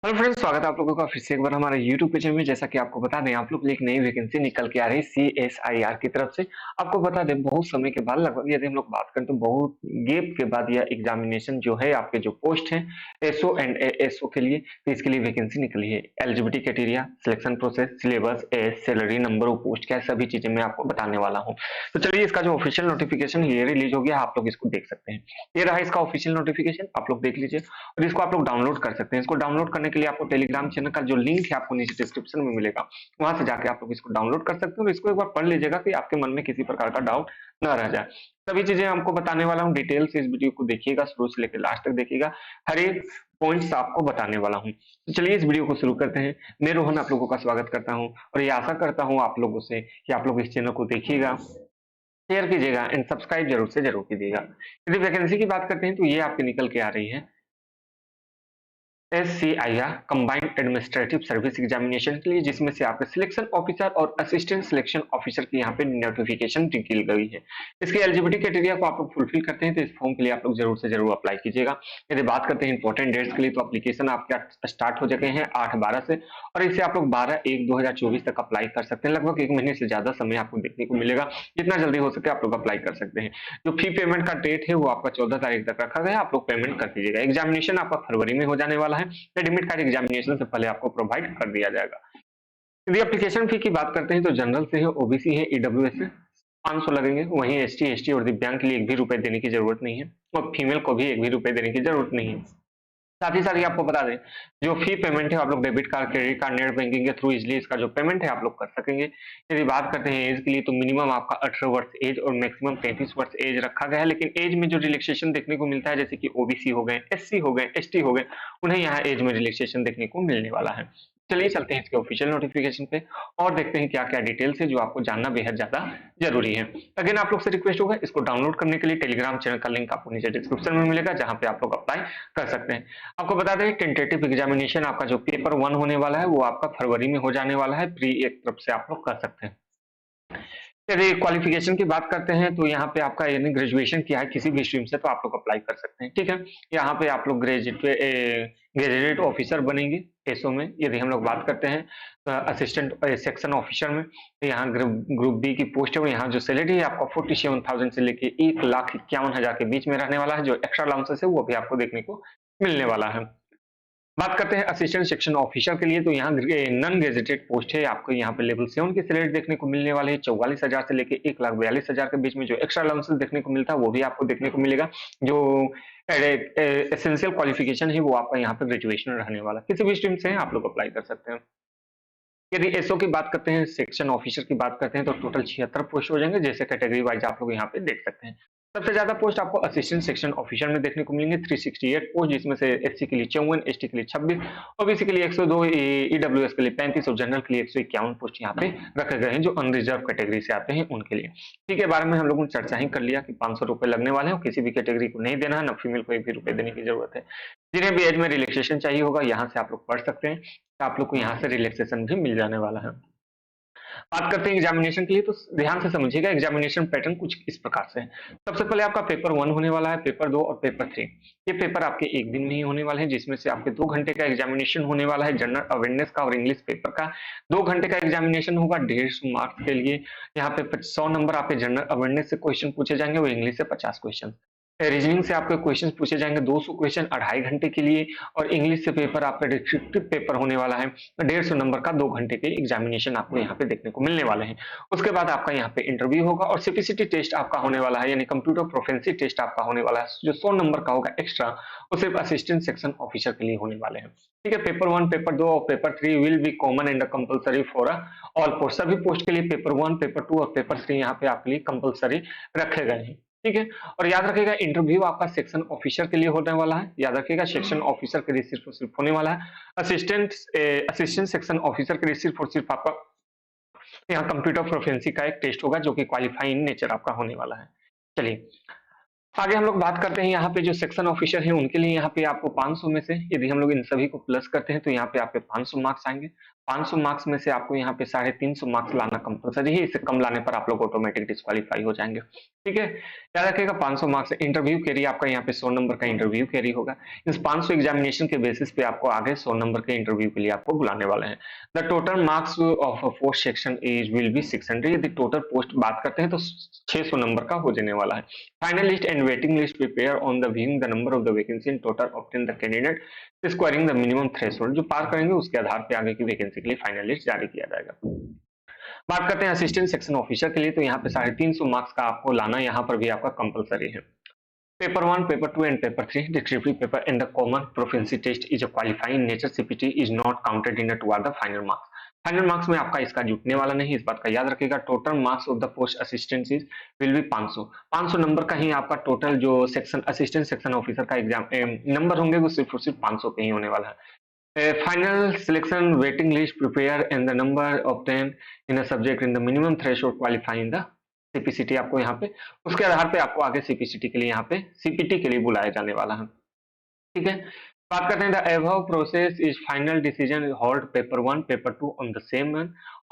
Hello friends, स्वागत है आप लोगों का फिर से एक बार हमारे यूट्यूब पे चैनल में। जैसा कि आपको बता दें, आप लोग के लिए एक नई वैकेंसी निकल के आ रही है सीएसआईआर की तरफ से। आपको बता दें, बहुत समय के बाद, लगभग यदि हम लोग बात करें तो बहुत गैप के बाद यह एग्जामिनेशन जो है, आपके जो पोस्ट हैं एसओ एंड एएसओ के लिए, तो इसके लिए वैकेंसी निकली है। Eligibility criteria, selection process, syllabus, age, salary, number of post, क्या सभी चीजें मैं आपको बताने वाला हूँ। तो चलिए, इसका जो ऑफिशियल नोटिफिकेशन ये रिलीज हो गया, आप लोग इसको देख सकते हैं। ये रहा इसका ऑफिशियल नोटिफिकेशन, आप लोग देख लीजिए। और इसको आप लोग डाउनलोड कर सकते हैं। इसको डाउनलोड करने के लिए आपको टेलीग्राम चैनल का जो लिंक है आपको नीचे डिस्क्रिप्शन में मिलेगा, वहां से जाके आप लोग इसको डाउनलोड कर सकते हैं और इसको एक बार पढ़ लीजिएगा कि आपके मन में किसी प्रकार का डाउट न रह जाए। सभी चीजें हमको बताने वाला हूँ, डिटेल से इस वीडियो को देखिएगा, शुरू से लेकर लास्ट तक देखिएगा। हर एक पॉइंट्स आपको बताने वाला हूँ। तो चलिए इस वीडियो को शुरू करते हैं। मैं रोहन आप लोगों का स्वागत करता हूँ और ये आशा करता हूँ आप लोगों से कि आप लोग इस चैनल को देखिएगा, शेयर कीजिएगा एंड सब्सक्राइब जरूर कीजिएगा। यदि वैकेंसी की बात करते हैं तो ये आपके निकल के आ रही है एससीआईआर कंबाइंड एडमिनिस्ट्रेटिव सर्विस एग्जामिनेशन के लिए, जिसमें से आपके सिलेक्शन ऑफिसर और असिस्टेंट सिलेक्शन ऑफिसर की यहाँ पे नोटिफिकेशन निकल गई है। इसकी एलिजिबिलिटी क्राइटेरिया को आप लोग फुलफिल करते हैं तो इस फॉर्म के लिए आप लोग जरूर से जरूर अप्लाई कीजिएगा। यदि बात करते हैं इंपॉर्टेंट डेट्स के लिए, तो एप्लीकेशन आपके स्टार्ट हो चुके हैं 8/12 से और इसे आप लोग 12/1/2024 तक अप्लाई कर सकते हैं। लगभग 1 महीने से ज्यादा समय आपको देखने को मिलेगा। जितना जल्दी हो सके आप लोग अप्लाई कर सकते हैं। जो फी पेमेंट का डेट है वो आपका 14 तारीख तक रखा गया है, आप लोग पेमेंट कर दीजिएगा। एग्जामिनेशन आपका फरवरी में हो जाने वाला है। एडमिट कार्ड एग्जामिनेशन से पहले आपको प्रोवाइड कर दिया जाएगा। यदि एप्लीकेशन फी की बात करते हैं तो जनरल से है, ओबीसी है, ईडब्ल्यूएस है, 500 लगेंगे। वहीं एसटी, एसटी और दिव्यांग के लिए एक भी रुपए देने की जरूरत नहीं है और फीमेल को भी एक भी रुपए देने की जरूरत नहीं है। साथ ही साथ ये आपको बता दें, जो फी पेमेंट है आप लोग debit card, credit card, net banking के थ्रू इजिली इसका जो पेमेंट है आप लोग कर सकेंगे। यदि बात करते हैं एज के लिए, तो मिनिमम आपका 18 वर्ष एज और मैक्सिमम 33 वर्ष एज रखा गया है। लेकिन एज में जो रिलैक्सेशन देखने को मिलता है, जैसे कि ओबीसी हो गए, एससी हो गए, एसटी हो गए, उन्हें यहाँ एज में रिलैक्सेशन देखने को मिलने वाला है। चलिए चलते हैं इसके ऑफिशियल नोटिफिकेशन पे और देखते हैं क्या क्या डिटेल्स है जो आपको जानना बेहद ज्यादा जरूरी है। अगेन आप लोग से रिक्वेस्ट होगा, इसको डाउनलोड करने के लिए टेलीग्राम चैनल का लिंक आपको नीचे डिस्क्रिप्शन में मिलेगा, जहां पे आप लोग अप्लाई कर सकते हैं। आपको बता दें, टेंटेटिव एग्जामिनेशन आपका जो पेपर 1 होने वाला है वो आपका फरवरी में हो जाने वाला है। प्री एक तरफ से आप लोग कर सकते हैं। यदि क्वालिफिकेशन की बात करते हैं तो यहाँ पे आपका यानी ग्रेजुएशन किया है किसी भी स्ट्रीम से तो आप लोग अप्लाई कर सकते हैं, ठीक है। यहाँ पे आप लोग ग्रेजुएट ऑफिसर बनेंगे एसओ में। यदि हम लोग बात करते हैं असिस्टेंट सेक्शन ऑफिसर में, तो यहाँ ग्रुप बी की पोस्ट है और यहाँ जो सैलरी है आपका 47,000 से लेके 1,51,000 के बीच में रहने वाला है। जो एक्स्ट्रा अलाउंसेस है वो भी आपको देखने को मिलने वाला है। बात करते हैं असिस्टेंट सेक्शन ऑफिसर के लिए, तो यहाँ नॉन गेजेटेड पोस्ट है। आपको यहाँ पे लेवल 7 की सैलरी देखने को मिलने वाली है। 44,000 से लेके 1,42,000 के बीच में जो एक्स्ट्रा अलाउंसेस देखने को मिलता है वो भी आपको देखने को मिलेगा। जो एसेंशियल क्वालिफिकेशन है वो आपका यहाँ पे ग्रेजुएशन रहने वाला। किसी भी स्ट्रीम से आप लोग अप्लाई कर सकते हैं। यदि एसओ की बात करते हैं, सेक्शन ऑफिसर की बात करते हैं, तो टोटल 76 पोस्ट हो जाएंगे, जैसे कैटेगरी वाइज आप लोग यहाँ पे देख सकते हैं। सबसे ज्यादा पोस्ट आपको असिस्टेंट सेक्शन ऑफिसर में देखने को मिलेंगे 368 पोस्ट, जिसमें से एससी के लिए 54, एसटी के लिए 26, ओबीसी के लिए 102, ईडब्ल्यूएस के लिए 35 और जनरल के लिए 151 पोस्ट यहाँ पे रखे गए हैं, जो अनरिजर्व कैटेगरी से आते हैं उनके लिए। ठीक है, बारे में हम लोगों ने चर्चा ही कर लिया कि 500 रुपए लगने वाले हैं और किसी भी कैटेगरी को नहीं देना है, न फीमेल को एक भी रुपए देने की जरूरत है। जिन्हें भी एज में रिलैक्सेशन चाहिए होगा, यहाँ से आप लोग पढ़ सकते हैं। आप लोग को यहाँ से रिलैक्सेशन भी मिल जाने वाला है। बात करते हैं एग्जामिनेशन के लिए, तो ध्यान से समझिएगा। एग्जामिनेशन पैटर्न कुछ इस प्रकार से है। सबसे पहले आपका पेपर 1 होने वाला है, पेपर 2 और पेपर 3। ये पेपर आपके एक दिन में ही होने वाले हैं, जिसमें से आपके 2 घंटे का एग्जामिनेशन होने वाला है जनरल अवेयरनेस का और इंग्लिश पेपर का। 2 घंटे का एग्जामिनेशन होगा 150 मार्क्स के लिए। यहाँ पे 100 नंबर आपके जनरल अवेयरनेस से क्वेश्चन पूछे जाएंगे और इंग्लिश से 50 क्वेश्चन। रीजनिंग से आपके क्वेश्चन पूछे जाएंगे 200 क्वेश्चन 2.5 घंटे के लिए। और इंग्लिश से पेपर आपका डिस्क्रिप्टिव पेपर होने वाला है, 150 नंबर का 2 घंटे के एग्जामिनेशन आपको यहाँ पे देखने को मिलने वाले हैं। उसके बाद आपका यहाँ पे इंटरव्यू होगा और सीपीसीटी टेस्ट आपका होने वाला है, यानी कंप्यूटर प्रोफिशिएंसी टेस्ट आपका होने वाला है, जो 100 नंबर का होगा एक्स्ट्रा। वो सिर्फ असिस्टेंट सेक्शन ऑफिसर के लिए होने वाले हैं। ठीक है, पेपर 1, पेपर 2 और paper 3 will be common and compulsory for all post. सभी पोस्ट के लिए पेपर 1, पेपर 2 और पेपर 3 यहाँ पे आपके लिए कंपलसरी रखे गए हैं। ठीक है, और याद रखिएगा इंटरव्यू आपका सेक्शन ऑफिसर के लिए होने वाला है। याद रखिएगा सेक्शन ऑफिसर के लिए सिर्फ और सिर्फ होने वाला है। असिस्टेंट सेक्शन ऑफिसर के लिए सिर्फ और सिर्फ आपका यहाँ कंप्यूटर प्रोफिशिएंसी का एक टेस्ट होगा, जो कि क्वालिफाइंग नेचर आपका होने वाला है। चलिए आगे हम लोग बात करते हैं। यहाँ पे जो सेक्शन ऑफिसर है उनके लिए यहाँ पे आपको 500 में से यदि हम लोग इन सभी को प्लस करते हैं तो यहाँ पे आपके 500 मार्क्स आएंगे। 500 मार्क्स में से आपको यहाँ पे 350 मार्क्स लाना कंपलसरी है, इससे कम लाने पर आप लोग ऑटोमेटिक डिस्क्वालीफाई हो जाएंगे। ठीक है, याद रखिएगा 500 मार्क्स इंटरव्यू कैरी आपका यहाँ पे 100 नंबर का इंटरव्यू कैरी होगा। इस 500 एग्जामिनेशन के बेसिस पे आपको आगे 100 नंबर के इंटरव्यू के लिए आपको बुलाने वाले हैं। The total marks of post section is will be 600। यदि टोटल पोस्ट बात करते हैं तो 600 नंबर का हो जाने वाला है। Final list and waiting list prepare on the viewing the number of the vacancy in total obtain the candidate squaring the minimum threshold. जो पार करेंगे उसके आधार पे आगे की वैकेंसी के लिए फाइनल लिस्ट जारी किया जाएगा। बात करते हैं असिस्टेंट सेक्शन ऑफिसर के लिए, तो यहाँ पे 350 मार्क्स का आपको लाना यहाँ पर भी आपका कंपलसरी है। Paper 1, paper 2 and paper 3 descriptive paper and the common proficiency test is a qualifying nature CPT is not counted in toward the final marks। Final marks में आपका इसका जुटने वाला नहीं, इस बात का याद रखिएगा। Total marks of the post assistant will be 500 number का ही आपका टोटल जो सेक्शन असिस्टेंट सेक्शन ऑफिसर का एग्जाम नंबर होंगे वो सिर्फ और सिर्फ 500 के ही होने वाला है। Final selection waiting list prepare and the number obtain in a subject in the minimum threshold qualifying the CPCT आपको यहाँ पे, उसके आधार पे आपको आगे सीपीसीटी के लिए यहाँ पे सीपीटी के लिए बुलाया जाने वाला है। ठीक है, बात करते हैं the above process is final decision hold paper 1 paper 2 on the same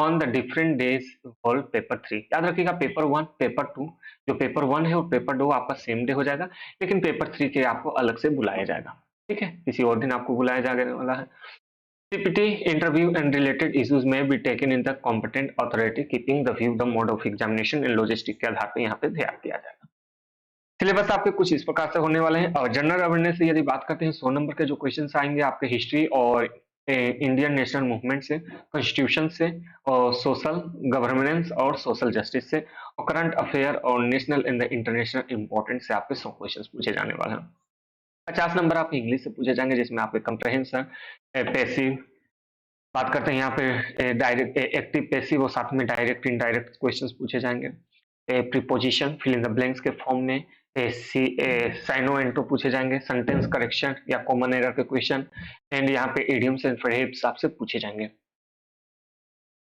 on the different days hold paper 3। याद रखिएगा पेपर 1 पेपर 2, जो पेपर 1 है और पेपर 2 आपका सेम डे हो जाएगा, लेकिन पेपर 3 के आपको अलग से बुलाया जाएगा। ठीक है, किसी और दिन आपको बुलाया जाने वाला है। CPT interview and related issues may be taken in the competent authority keeping the view the mode of examination and logistic के आधार पे यहाँ पे ध्यान दिया जाएगा। सिलेबस आपके कुछ इस प्रकार से होने वाले हैं। और जनरल अवेयरनेस से यदि बात करते हैं 100 नंबर के जो क्वेश्चंस आएंगे आपके हिस्ट्री और इंडियन नेशनल मूवमेंट से, कॉन्स्टिट्यूशन से और सोशल गवर्नेंस और सोशल जस्टिस से और करंट अफेयर और नेशनल एंड इंटरनेशनल इंपॉर्टेंट से आपके 100 क्वेश्चन पूछे जाने वाले हैं। 50 नंबर आपके इंग्लिश से पूछे जाएंगे जिसमें आपके कंप्रहेंशन, पैसिव, बात करते हैं यहाँ पे डायरेक्ट एक्टिव पैसिव और साथ में डायरेक्ट इनडायरेक्ट क्वेश्चंस पूछे जाएंगे। Preposition fill in the blanks के फॉर्म में साइनो एंटो पूछे जाएंगे। सेंटेंस करेक्शन या कॉमन एरर के क्वेश्चन एंड यहाँ पे इडियम्स एंड फ्रेज आपसे पूछे जाएंगे।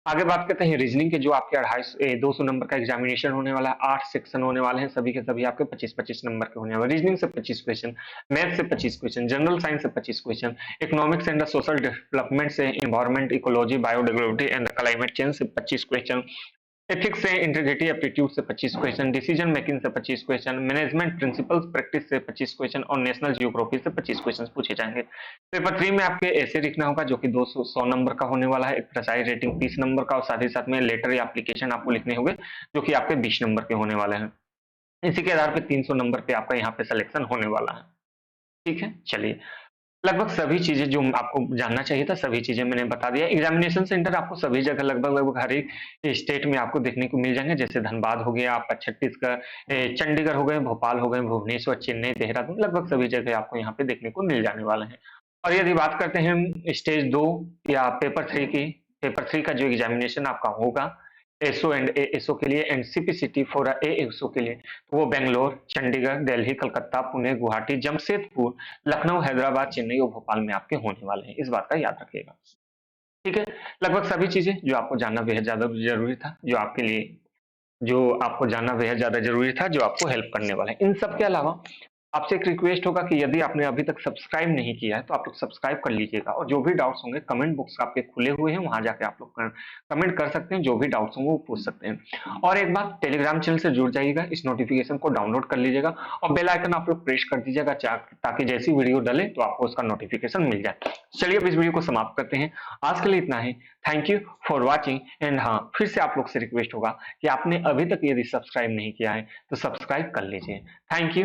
आगे बात करते हैं रीजनिंग के, जो आपके 200 नंबर का एग्जामिनेशन होने वाला है। 8 सेक्शन होने वाले हैं, सभी के सभी आपके 25-25 नंबर के होने वाले। रीजनिंग से 25 क्वेश्चन, मैथ से 25 क्वेश्चन, जनरल साइंस से 25 question, economics and social development से environment, ecology, biodiversity and climate change से 25 क्वेश्चन, एथिक्स से इंटीग्रिटी एप्टीट्यूड से 25 क्वेश्चन, डिसीजन मेकिंग से 25 क्वेश्चन, मैनेजमेंट प्रिंसिपल्स प्रैक्टिस से 25 क्वेश्चन और नेशनल जियोग्राफी से 25 क्वेश्चन पूछे जाएंगे। पेपर 3 में आपके ऐसे लिखना होगा जो कि 100 नंबर का होने वाला है, एक प्रेसाइज रेटिंग 30 नंबर का और साथ ही साथ में लेटर या एप्लीकेशन आपको लिखने होंगे जो कि आपके 20 नंबर के होने वाले हैं। इसी के आधार पे 300 नंबर पे आपका यहाँ पे सिलेक्शन होने वाला है। ठीक है, चलिए लगभग सभी चीजें जो आपको जानना चाहिए था सभी चीजें मैंने बता दिया। एग्जामिनेशन सेंटर आपको सभी जगह लगभग हर एक स्टेट में आपको देखने को मिल जाएंगे, जैसे धनबाद हो गया आपका, छत्तीसगढ़, चंडीगढ़ हो गए, भोपाल हो गए, भुवनेश्वर, चेन्नई, देहरादून, लगभग सभी जगह आपको यहाँ पे देखने को मिल जाने वाले हैं। और यदि बात करते हैं स्टेज 2 या पेपर 3 की, पेपर 3 का जो एग्जामिनेशन आपका होगा एसओ एंड एएसओ के लिए एंड सीपीसीटी फॉर एएसओ के लिए, तो वो बेंगलोर, चंडीगढ़, दिल्ली, कलकत्ता, पुणे, गुवाहाटी, जमशेदपुर, लखनऊ, हैदराबाद, चेन्नई और भोपाल में आपके होने वाले हैं। इस बात का याद रखिएगा। ठीक है, लगभग सभी चीजें जो आपको जानना बेहद ज्यादा जरूरी था, जो आपको जानना बेहद ज्यादा जरूरी था, जो आपको हेल्प करने वाला है। इन सब के अलावा आपसे एक रिक्वेस्ट होगा कि यदि आपने अभी तक सब्सक्राइब नहीं किया है तो आप लोग सब्सक्राइब कर लीजिएगा और जो भी डाउट्स होंगे कमेंट बॉक्स आपके खुले हुए हैं, वहां जाके आप लोग कमेंट कर सकते हैं, जो भी डाउट्स होंगे वो पूछ सकते हैं। और एक बात, टेलीग्राम चैनल से जुड़ जाइएगा, इस नोटिफिकेशन को डाउनलोड कर लीजिएगा और बेल आइकन आप लोग प्रेस कर दीजिएगा ताकि जैसी वीडियो डले तो आपको उसका नोटिफिकेशन मिल जाए। चलिए अब इस वीडियो को समाप्त करते हैं, आज के लिए इतना ही। Thank you for watching and हाँ, फिर से आप लोग से रिक्वेस्ट होगा कि आपने अभी तक यदि सब्सक्राइब नहीं किया है तो सब्सक्राइब कर लीजिए। Thank you.